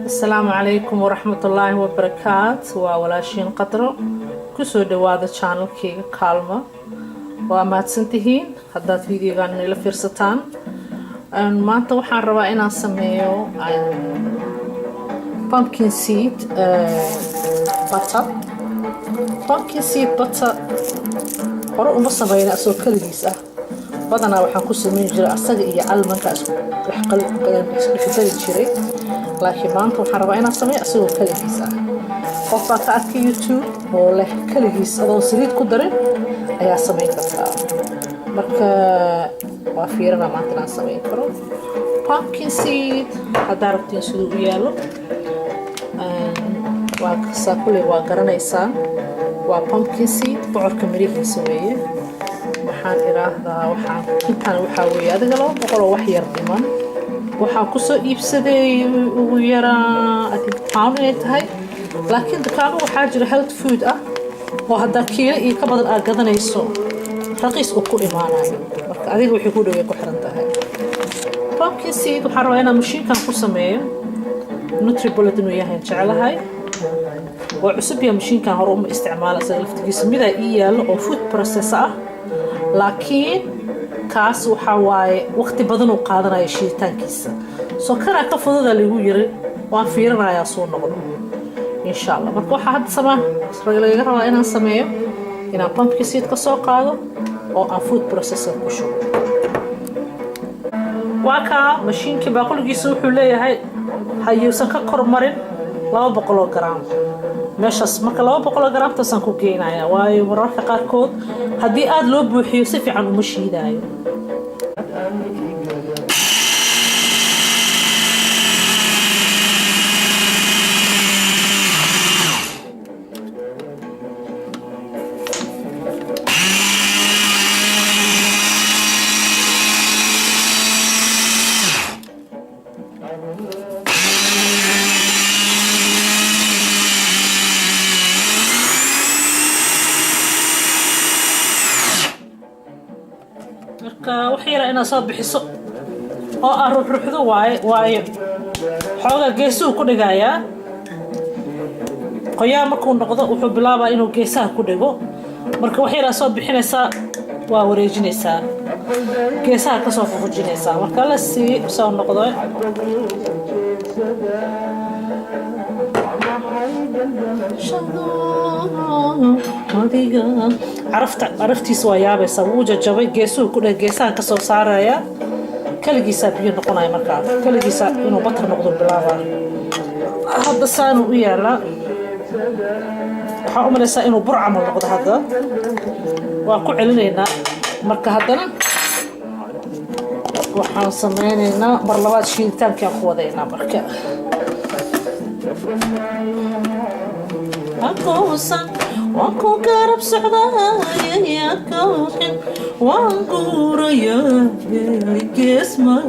السلام عليكم ورحمة الله وبركاته وولاشين قدرو كسو دوادا channel كيغا كالما وما تسنتهين هداد فيديو غان إلى فرصتان maanta waxaan rabaa inaan sameeyo pumpkin seed butter hore uma sameeyna asoo kaligiis ah badanaa waxaan ku sameyn jiray asaga iyo almanka isku dhexgali jiray laakiin maanta waxaan rabaa inaan sameeyo asagoo kaligiis ah qof baa ka arkay YouTube oo leh kaligiis adoo saliid ku darin ayaa sameyn kartaa marka waa fiirana maanta inaan sameyn karo pumpkin seed haddaa rabtiin siduu u yaalo waa kasaa kuley waa garanaysaa waa pumpkin seed bocorka mirihiisa weeye waxaan iraahdaa intaan waxaa weeye adiga 200 oo wax yar dhiman waxaan kusoo iibsaday ugu yaraa pound inay tahay laakiin dukaamo waxaa jira health food ah oo haddaa kiilo iyo ka badan aad gadanayso raqiis uu ku imaanayo marka adiga wixii ku dhawey ku xiran tahay pumpkin seed waxaan rabaa inaan mashiinkan ku sameeyo Nutribullet inuu yahay jecelahay oo cusub ya mashiinkan hore uma isticmaalo asaga laftigiisa mid ay yaalo oo food processor ah laakiin kaas waxa waaye waqti badan uu qaadanayo shiitaankiisa soo kana ka fudud lagu yiri waan fiirinayaa soo noqdo insha Allah marka waxa hadda laga rabaa inaan sameeyo inaan pumpkin seed ka soo qaado oo aan food processor ku shubo waka mashiinka baaquligiisa wuxuu leeyahay hayuusan ka kormarin 200 gram meeshas marka 200 gram tasan ku geenaya waayo mararka qaarkood hadii aad loo buuxiyo si fiican uma shiidaayo وحيرة أنا صاب بحسه أروح ذو واي حاجة جيسو كده جاية قيام كون نقضاء وحب لابا إنه جيسها كده جو مرك وحيرة صاب بحنا سا ووريجني سا جيسها كصوف وجني سا مرك الله سي صار نقضاء عرفتي سوايا بس وجه جوي جيسو كله جيسان كسر صاريا كل جيسا بيجي نقولنا مركب كل جيسا إنه بطل نقدر بلافا هذا سانو ويالا حاول نسا إنه برع من نقد هذا وأكو علينا مركب هذا وحنا صمينا برلوات شيء تام كان خوذينا مركب أكوسن وأكو قرب سعدايا يا كوحن وأنقور يا جسمه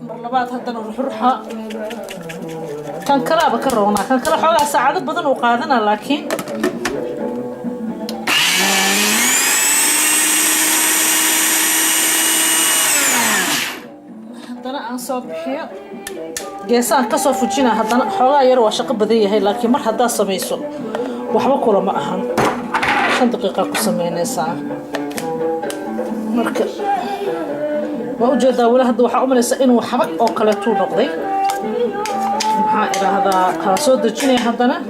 مرلبات هذا الروحة كان كلا بكرونا كان كلا حوالي ساعات بدن وقادنا لكن صبحي جيسان كسر فجينا هذا حوالي يروى شق بديه هاي لكن مر هذا سميسو وحبا كولا ما أهم 5 دقيقة كسمينا ساعة مركب وأوجد ولا هذا وحا أمليس إنه حبك أو كالتو نقضي هذا كاسود الجيني هذانا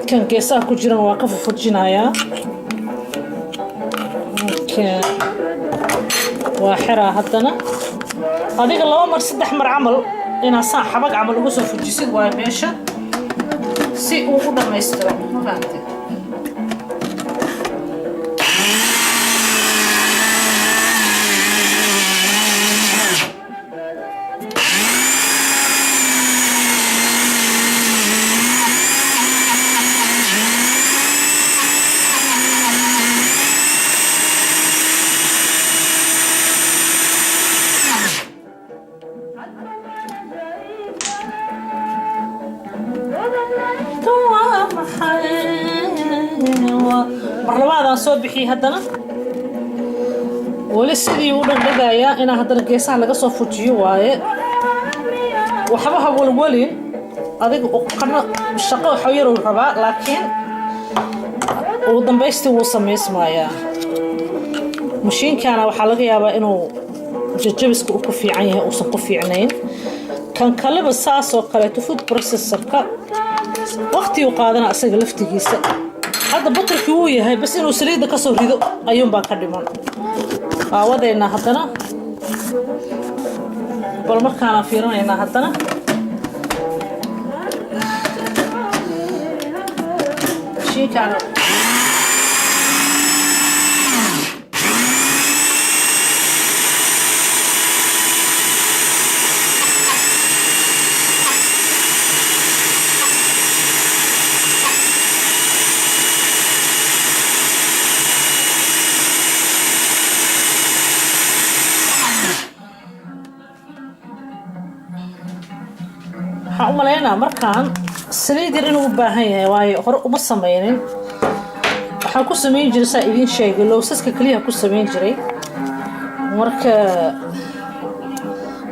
كان جيسان كجيران واقف فجينا يا كان وحرا هذانا هذيك الله مر 3 مر عمل إن صح حبق عمل وصل في الجسد وماشى سي وقدر ما يستوى ما فهمت توام حي bixi haddana wali sidii u dhagdhagayaa inaa haddana geesaha laga soo fujiyo waaye waxba ha walwalin adiga qana shaqo waxa yar uu rabaa laakiin ugu dambaystii wuu samaysmayaa mashiinkana waxaa laga yaabaa inuu jajabiska uu ku fiican yahay uusan ku fiicnayn kan kaleba saas oo kaleeto food processorka waqti uu qaadana asaga laftigiisa hadda batarkii uu yahay bas inuu saliidda ka soo rido ayuunbaa ka dhiman aawadeena haddana bal markaana fiirinaynaa haddana mashiinkaana waxaan u malaynaa markaan saliid yar inuu u baahan yahay waayo hore uma samaynin waxaan ku samayn jiray saa idiin sheegay lowsaska keliya ku samayn jiray marka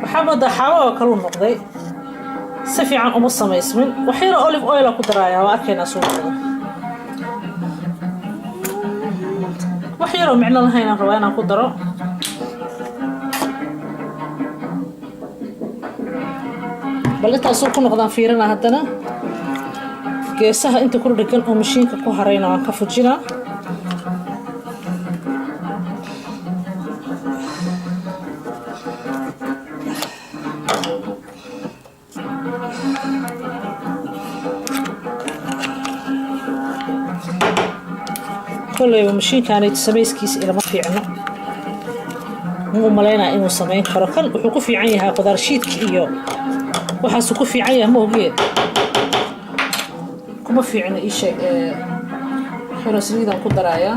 waxaa moodaa xaababa kaluu noqday si fiican uma samaysmin wax yar olive oil ku darayaa waa arkaynaa suuqada wax yaroo micno lahayn aan rabaa inaan ku daro bal intaasuu ku noqdaan fiirina haddana geesaha inta ku dhagan oo mashiinka ku harayna waan ka fujinaa kolleyba mashiinkaanay samayskiisa ilama fiicno ma u malaynaa inuu samayn karo kan wuxuu ku fiican yahay qudaar shiidka iyo waxaasuu ku fiican yahay ma ogeed kuma fiicno ii sheeg xiro saliidaan ku darayaa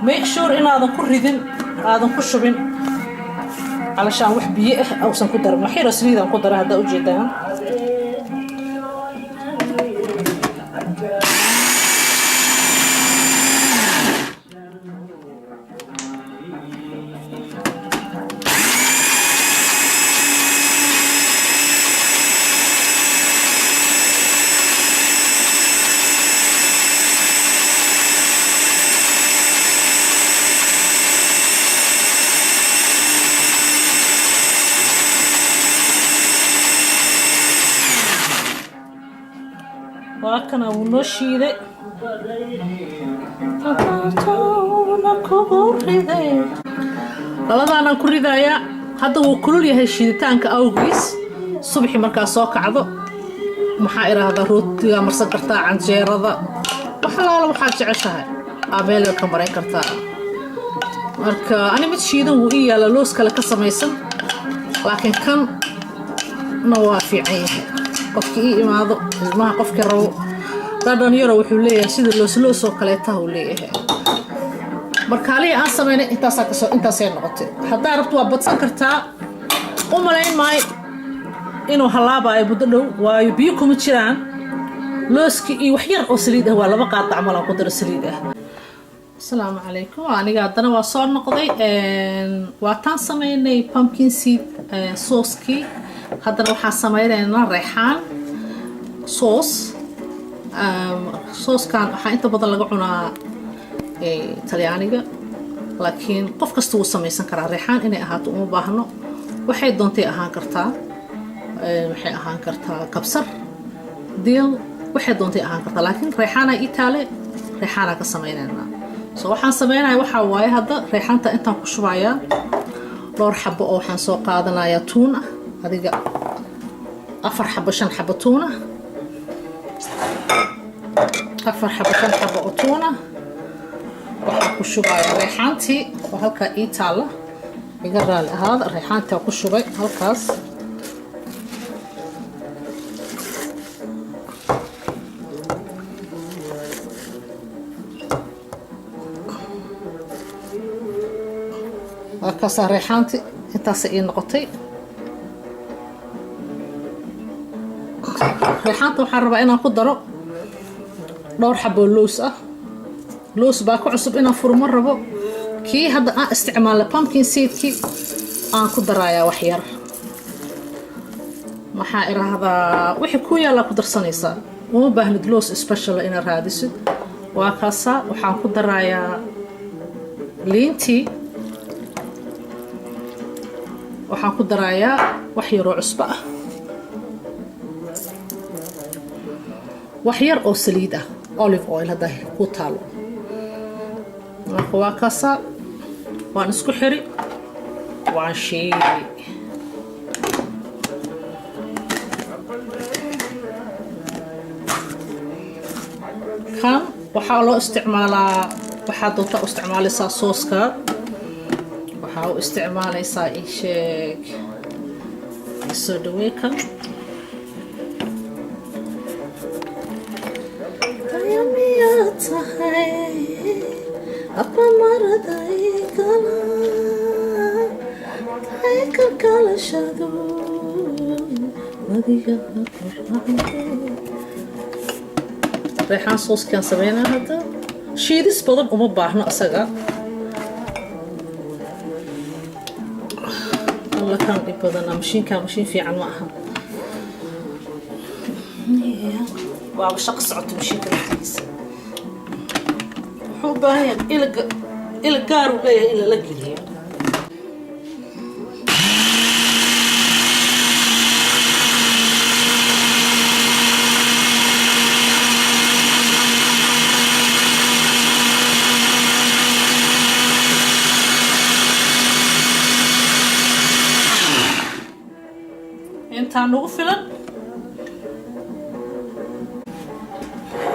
make sure inaadan ku ridin aadan ku shubin علشان wax biyo ah awsan ku darin wax yar saliidaan ku dara hadda u jeedaan وأكنا ونشيده labadana ku ridaya hadda wuu kulul yahay shiiditaanka awgiis subaxii markaa soo kacdo maxaa iraahdaa rootiga marsan kartaa canjeerada waxlaalo waxaad jeceshahay abeel ka mareyn kartaa marka ani mid shiidan wuu ii yaala loos kale ka samaysan laakiin kan waa fiican yahay qofkii ii imaado ilmaha qofkii rabo dadhan yaro wuxuu leeyahay sida loos oo kaleeta uu leeyahay markaalii aan sameynay intaasay noqotay haddaa rabto waa badsan kartaa u malayn maayo inuu halaabayo muddo dhow waayo biyo kuma jiraan looski iyo wax yar oo saliid ah waa laba qaadac mal aan ku daro saliid ah asalaamu calaykum aniga haddana waa soo noqday waa taan sameynay pumpkin seed sauce-kii haddana waxaan sameynaynaa reexaan sooskan waxaa inta badan laga cunaa talyaaniga laakiin qof kasta wuu samaysan karaa reexaan inay ahaato uma baahno waxay doontay ahaan kartaa waxay ahaan kartaa kabsar diil waxay doontay ahaan kartaa laakiin reexaana itaale reexaana ka sameynaynaa so waxaan sameynaya waxaa waaye hadda reexaanta intaan ku shubayaa dhowr xabo oo waxaan soo qaadanayaa tuun ah adiga 4 xabo 5 xabo tuun ah 4 xabo 5 xabo oo tuun ah waxaan ku shubayaa reexaantii oo halkaa ii taala iga raali ahaada reexaantii ku shubay halkaas halkaas reexaantii intaas ay noqotay reexaanta waxaan rabaa inaan ku daro dhowr xabo loos ah loos baa ku cusub inaan furmo rabo kii hadda aan isticmaala pumpkin seedkii aan ku darayaa wax yar maxaa iraahdaa wixii ku yaala ku darsanaysaa uma baahnid loos special inaad raadisid waa kaasa waxaan ku darayaa liintii waxaan ku darayaa wax yaroo cusbo ah wax yar oo saliid ah olive oil hadda ku taalo marka waa kaasa waan isku xiri waan shiili kan waxaa loo isticmaalaa waxaa doonta u isticmaalaysaa sooska waxaa u isticmaalaysaa ii sheeg soo dhawee kan tahay apa maraday kala tahay kalkalashadu wadiga reexaan sooskaan sameynaa hadda shiidis badan uma baahno isaga alla kan dhib badana mashiinkaan mashiin fiican ma aha waaba shaqo socoto mashiinka laftigiisa wuxuu u baahan yahay ila gaar uu leeyahay in lala geliyo intaan nagu filan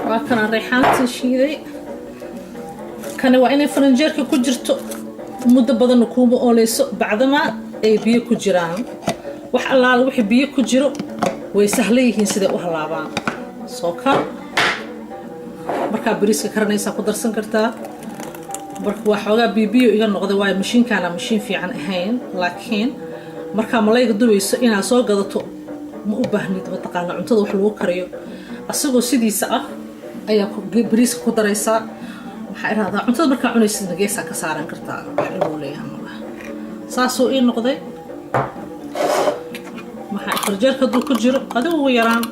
waa kana reexaantii shiiday kani waa inay faranjeerka ku jirto muddo badanna kuuma ooleyso bacdama ay biyo ku jiraan wax allaala wixii biyo ku jiro way sahlan yihiin siday u halaabaan soo kan markaa bariiska karanaysaa ku darsan kartaa marka waa xoogaa biyo iga noqday waayo mashiinkaana mashiin fiican ahayn laakiin markaa malayga dubayso inaad soo gadato ma u baahnid mataqaana cuntada wax lagu kariyo asagoo sidiisa ah ayaa bariiska ku daraysaa waxaa irahdaa cuntada markaa cunaysidna geesaa ka saaran kartaa wax inuu leeyahay malaha saasuu ii noqday maxaa farjeerka hadduu ku jiro adigu ugu yaraan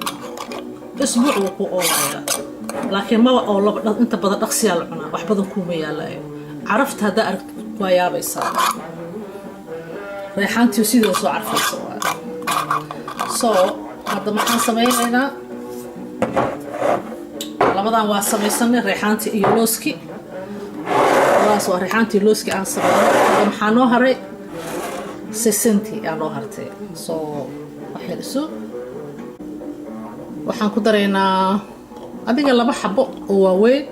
isbuuc wuu ku oolayaa laakiin maba oo laba inta badan dhaqsiyaa la cunaa wax badan kuuma yaalayo carafta haddaa aragti waa yaabaysaa reexaantii sidii soo carfaysa waa soo hadda maxaan sameynaynaa labadan waa samaysanay reexaantii iyo looski labadaas waa reexaantii looski aan sameynay hadda maxaa noo haray sesentii aa noo hartay soo waxyar isu waxaan ku daraynaa adiga 2 xabo oo waaweyn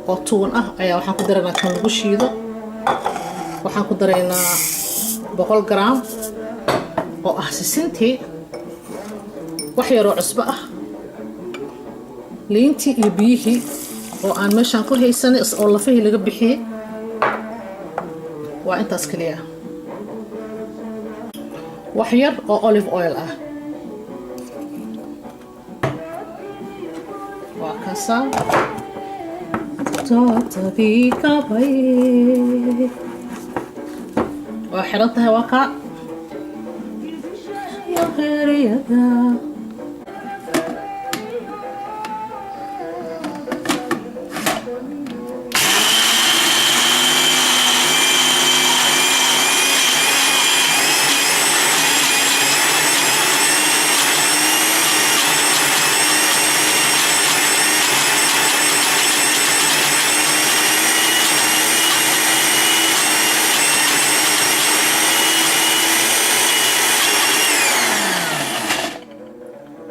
oo tuun ah ayaa waxaan ku daraynaa kan lagu shiido waxaan ku daraynaa 100 gram oo ah sesentii wax yaroo cusbo ah liintii iyo biyihii oo aan meeshaan ku haysanay oo lafahii laga bixiyay waa intaas kaliya wax yar oo olive oil ah waa kasa taatadii kabay waa xiran tahay waa kaa yaheriyada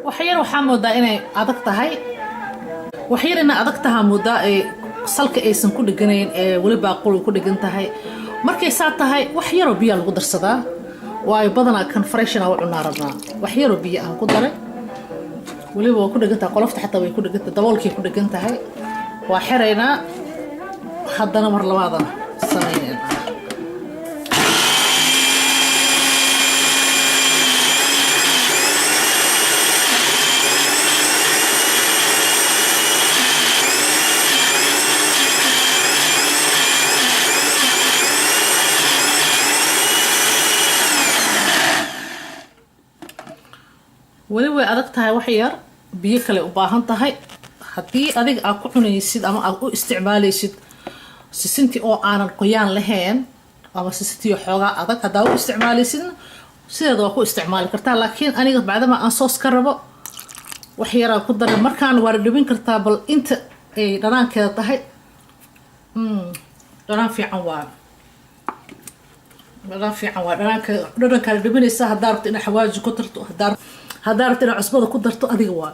waxyar waxaa moodaa inay adag tahay waxyar inay adag tahay moodaa ay salka aysan ku dhiganayn ee wali baaqul ku dhigan tahay markay saa tahay wax yaroo biyo lagu darsadaa waayo badanaa kan freshna u cunaa rabnaa wax yaroo biyo aan ku daray waliba waa ku dhigan tahay qolofta xataa way ku dhigan tahay daboolkay ku dhigan tahay waa xiraynaa haddana mar labaadana sameynayna weli way adag tahay wax yar biyo kale u baahan tahay haddii adiga aad ku cunaysid ama aad u isticmaalaysid sisintii oo aanan qoyaan lahayn ama sisintii xoogaa adag haddaa u isticmaalaysidna sideeda waa ku isticmaali kartaa laakiin aniga bacdama aan soos ka rabo wax yaraa ku daray markaan waa dhibin kartaa bal inta ay dhanaankeeda tahay dhanaan fiican waa dhadhankaada dhibinaysaa haddaa rabto inaad xawaaji ku darto haddaa rabto inaad cusbada ku darto adiga waa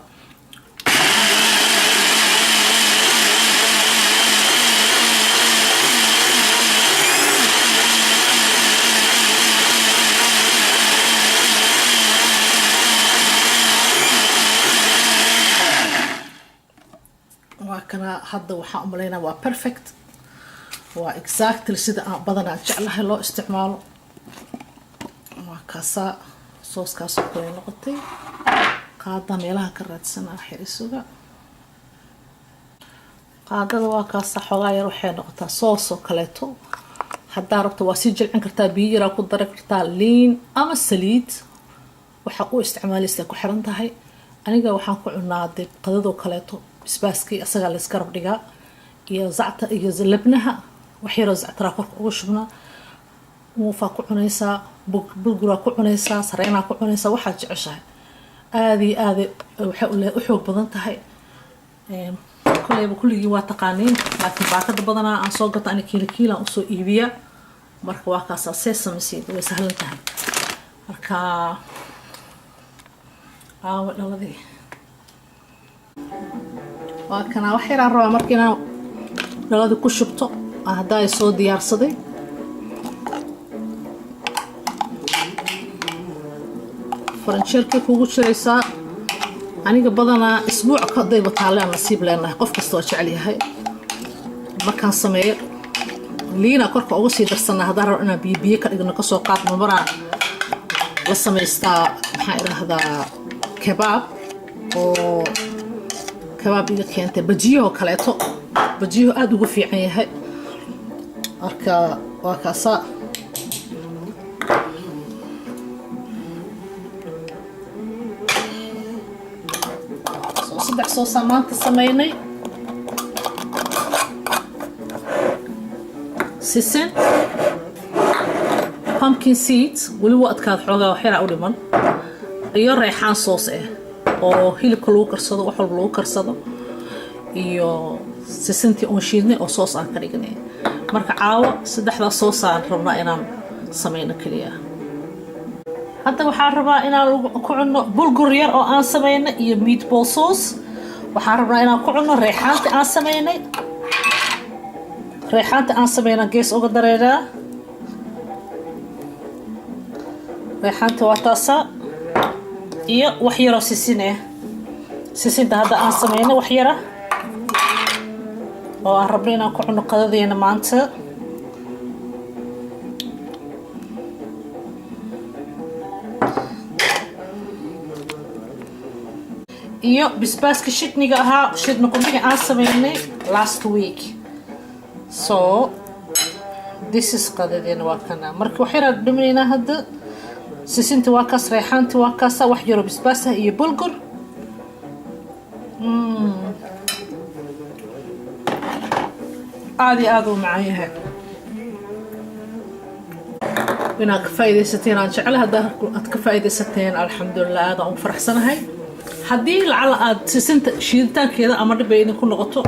kana hadda waxaan u malaynaa waa perfect waa exactly sida aan badanaa jeclahay loo isticmaalo waa kaasaa sooskaasoo kale noqotay qaada meelaha ka raadsanaa xirisuga qaadada waa kaasaa xoogaa yar waxay noqotaa soos oo kaleeto haddaa rabto waa sii jilcin kartaa biyo yaraa ku dari kartaa liin ama saliid waxaa u isticmaalaysa ku xiran tahay aniga waxaan ku cunaa dee qadadoo kaleeto bisbaaskii asagaa la iska rabdhigaa iyo zacta iyo labnaha wax yaroo zactaraa korka uga shubnaa muufaa ku cunaysaa bulguraa ku cunaysaa sareenaa ku cunaysaa waxaad jeceshahay aada iyo aada waxay u xoog badan tahay koleyba kulligii waa taqaaniin laakiin baakada badanaa aan soo gato ani kiilaan usoo iibiya marka waa kaasaa sesame seed way sahlan tahay marka aawa dhaladii waa kanaa wax yaraan rabaa marka inaan dhaladii ku shubto haddaa ay soo diyaarsaday faranjeerkay kugu jiraysaa aniga badanaa isbuuc kadayba taaleen nasiib leenahay qof kasta waa jecel yahay markaan sameeyo liina korka uga sii darsanaa haddaan rabo inaan biyo ka dhigno kasoo qaadno maraa la samaystaa maxaa idhaahdaa kebaab oo kebaab iga keentay bajiyahoo kaleeto bajiyaho aada ugu fiican yahay marka waa kaasaa saddex soosaan maanta sameynay sisin pumpkin seeds weli waa adkaad xoogaa waxyaraa u dhiman iyo reexaan soos ah oo hilibka lagu karsado wax walba lagu karsado iyo sisintii oon shiidnay oo soos aan ka dhignay marka caawo saddexdaas soosaan rabnaa inaan sameyno keliya hadda waxaan rabaa inaan ku cunno bulgur yar oo aan sameynay iyo meatball sauce waxaan rabnaa inaan ku cunno reexaanta aan sameynay gees uga dareeraa reexaanta waa taasaa iyo wax yaroo sisin ah sisinta hadda aan sameynay wax yara oo aan rabno inaan ku cunno qadadeena maanta iyo bisbaaska shidniga ahaa shidna qumbiga aan sameynay last week so this is qadadeena waa kana marka wax yaraan dhiminaynaa hadda sisinta waa kaas reexaanti waa kaasa wax yaroo bisbaas ah iyo bulgur aada iyo aada u macaan yahay inaad ka faaidaysateen aan jecla haddaa aad ka faaidaysateen alxamdulilah aadaan ugu faraxsanahay haddii lacala aad sisinta shiiditaankeeda ama dhib ay idinku noqoto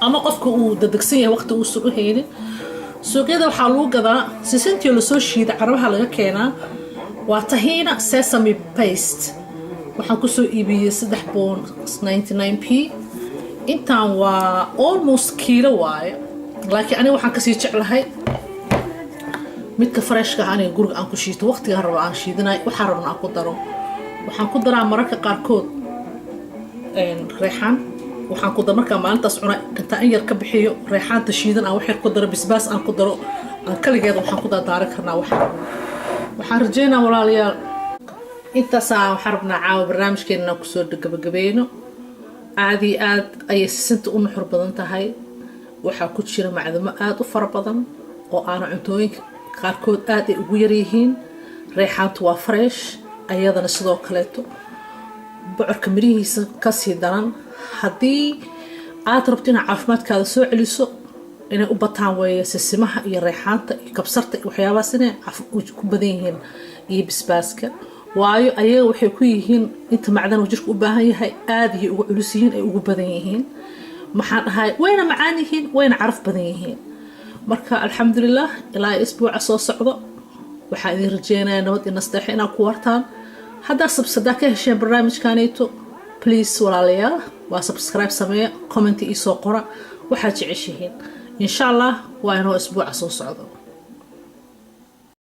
ama qofka uu dadegsan yahay waqti uusan u haynin suuqyada waxaa lagu gadaa sisintii lasoo shiida carabaha laga keenaa waa tahiina sesame paste waxaan kusoo iibiyey 3.99p intaan waa almost kiilo waaye laakiin aniga waxaan kasii jeclahay midka freshka ah aniga guriga aan ku shiito waqtigaan rabo aan shiidinayo waxaan rabna aan ku daro waxaan ku daraa mararka qaarkood reexaan waxaan ku daro markaa maalintaas cunaa intaan in yar ka bixiyo reexaanta shiidan aan wax yar ku daro bisbaas aan ku daro aan kaligeeda waxaan ku daadaaran karnaa waxaan rajeynaa walaalayaal intaasaan waxaan rabnaa caawa barnaamijkeena inaan kusoo gabagabeeyno aad iyo aad ayay sisinta u nuxur badan tahay waxaa ku jira macdamo aada u fara badan oo aana cuntooyinka qaarkood aad ay ugu yaryihiin reexaantu waa fresh ayadana sidoo kaleeto bocorka mirihiisa kasii daran haddii aad rabto inaad caafimaadkaada soo celiso inay u bataan weeye sisimaha iyo reexaanta iyo kabsarta iyo waxyaabahaas inay ku badan yihiin iyo basbaaska waayo ayaga waxay ku yihiin inta macdan uu jirka u baahan yahay aad iyo ugu culus yihiin ay ugu badan yihiin maxaan dhahay wayna macaan yihiin wayna caraf badan yihiin marka alxamdulilah ilaa isbuuca soo socdo waxaan idin rajeynayaa nabad iyo nasteexo inaad ku wartaan haddaa sabsadaa ka hesheen barnaamijkaanayto please walaalayaal waa subscribe sameeya comment ii soo qora waxaad jeceshihiin insha allah waa inoo isbuuca soo socdo